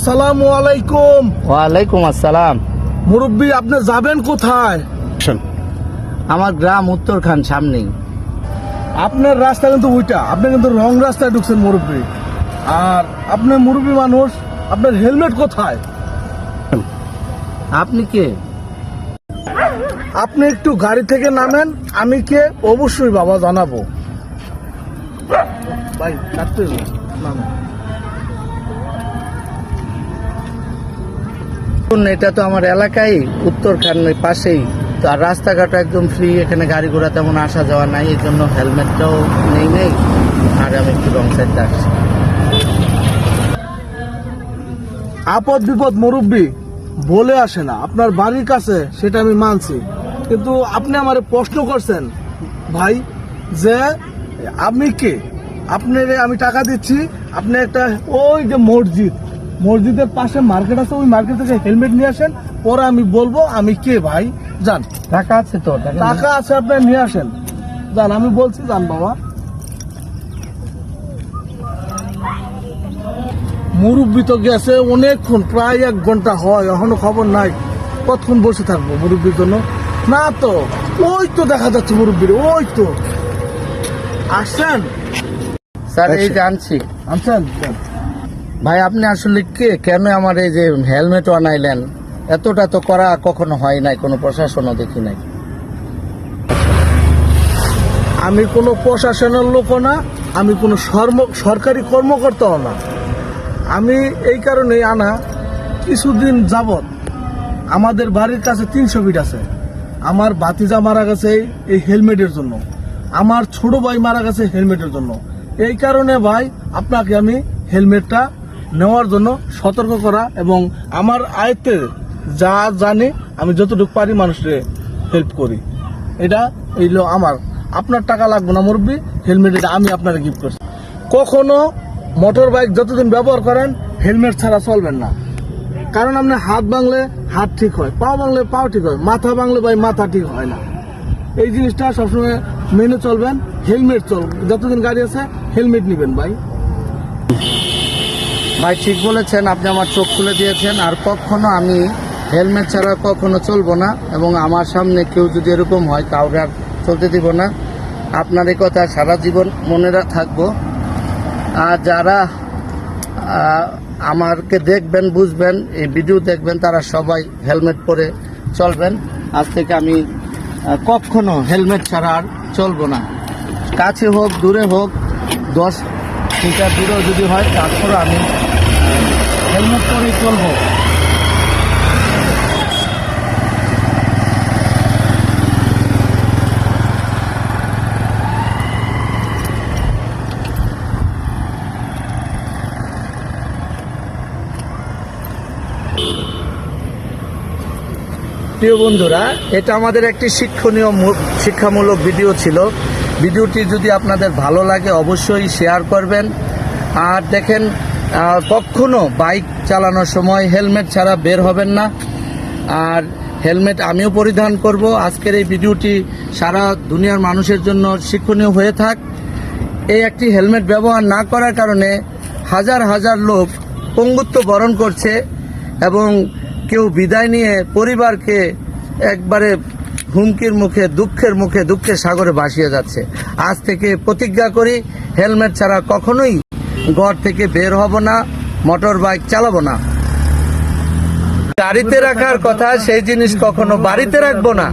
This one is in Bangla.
আসসালামু আলাইকুম। ওয়ালাইকুম আসসালাম। মুরব্বী, আপনি যাবেন কোথায়? আমার গ্রাম উত্তরখান সামনেই। আপনার রাস্তা কিন্তু ওইটা, আপনি কিন্তু রং রাস্তায় ঢুকছেন মুরব্বী। আর আপনি মুরব্বী মানুষ, আপনার হেলমেট কোথায়? আপনি কে? আপনি একটু গাড়ি থেকে নামেন, আমি কে অবশ্যই বাবা জানাবো। ভাই কাটতে নামেন। এটা তো আমার এলাকায়, উত্তরখানের পাশেই তো, আর রাস্তাঘাট একদম ফ্রি, এখানে গাড়ি ঘোড়া তেমন আসা যাওয়া নাই, এই জন্য হেলমেটটাও নেই। আর আমি একটু রং সাইডে আসছি। আপদ বিপদ মুরব্বী বলে আসে না, আপনার বাড়ির কাছে সেটা আমি মানছি, কিন্তু আপনি আমার প্রশ্ন করছেন ভাই যে আমি কে, আপনারে আমি টাকা দিচ্ছি, আপনি একটা ওই যে মসজিদের পাশে মার্কেট আছে, ওই মার্কেট থেকে হেলমেট নিয়ে আসেন, পরে আমি বলবো আমি কে। ভাই যান, টাকা আছে তো? টাকা আছে, আপনি নিয়ে আসেন, যান, আমি বলছি যান বাবা। মুরব্বী তো গেছে অনেকক্ষণ, প্রায় 1 ঘন্টা হয়, এখনো খবর নাই। কতক্ষণ বসে থাকবো মুরব্বীর জন্য? না তো, ওই তো দেখা যাচ্ছে মুরব্বীর, ওই তো আসছেন। স্যার এই যে আনছি। আনছেন? ভাই আপনি আসলে কে? কেন আমার এই যে হেলমেট আনাইলেন? এতটা তো করা কখনো হয় নাই, কোনো প্রশাসনও দেখি নাই। আমি কোনো প্রশাসনের লোকও না, আমি কোনো সরকারি কর্মকর্তাও না। আমি এই কারণেই আনা, কিছুদিন যাবত আমাদের বাড়ির কাছে 300 ফিট আছে, আমার ভাতিজা মারা গেছে এই হেলমেটের জন্য, আমার ছোট ভাই মারা গেছে হেলমেটের জন্য। এই কারণে ভাই আপনাকে আমি হেলমেটটা নেওয়ার জন্য সতর্ক করা, এবং আমার আয়ত্তে যা জানি আমি যতটুকু পারি মানুষকে হেল্প করি। এটা এইলো আমার, আপনার টাকা লাগবে না মুরব্বী, হেলমেট এটা আমি আপনাকে গিফট করছি। কখনো মোটর বাইক যতদিন ব্যবহার করেন হেলমেট ছাড়া চলবেন না, কারণ আপনি হাত ভাঙলে হাত ঠিক হয়, পা ভাঙলে পাও ঠিক হয়, মাথা ভাঙলে ভাই মাথা ঠিক হয় না। এই জিনিসটা সবসময় মেনে চলবেন। হেলমেট যতদিন গাড়ি আছে হেলমেট নিবেন ভাই। ভাই ঠিক বলেছেন, আপনি আমার চোখ খুলে দিয়েছেন। আর কখনো আমি হেলমেট ছাড়া কখনো চলবো না, এবং আমার সামনে কেউ যদি এরকম হয় কাউকে আর চলতে দিব না। আপনার এই কথা সারা জীবন মনে থাকবো। আর যারা আমাকে দেখবেন, বুঝবেন, এই ভিডিও দেখবেন, তারা সবাই হেলমেট পরে চলবেন। আজ থেকে আমি কখনো হেলমেট ছাড়া আর চলবো না। কাছে হোক দূরে হোক, 10 মিটার দূরেও যদি হয়, তারপরে আমি হেলমেট পরেই চলবো। প্রিয় বন্ধুরা, এটা আমাদের একটি শিক্ষামূলক ভিডিও ছিল। ভিডিওটি যদি আপনাদের ভালো লাগে অবশ্যই শেয়ার করবেন। আর দেখেন, কখনো বাইক চালানোর সময় হেলমেট ছাড়া বের হবেন না। আর হেলমেট আমিও পরিধান করব। আজকের এই ভিডিওটি সারা দুনিয়ার মানুষের জন্য শিক্ষণীয় হয়ে থাক। এই একটি হেলমেট ব্যবহার না করার কারণে হাজার হাজার লোক পঙ্গুত্ব বরণ করছে, এবং কেউ বিদায় নিয়ে পরিবারকে একবারে হুমকির মুখে, দুঃখের সাগরে ভাসিয়ে যাচ্ছে। আজ থেকে প্রতিজ্ঞা করি, হেলমেট ছাড়া কখনোই ঘর থেকে বের হব না, মোটর বাইক চালাবো না। গাড়িতে রাখার কথা সেই জিনিস কখনো বাড়িতে রাখবো না।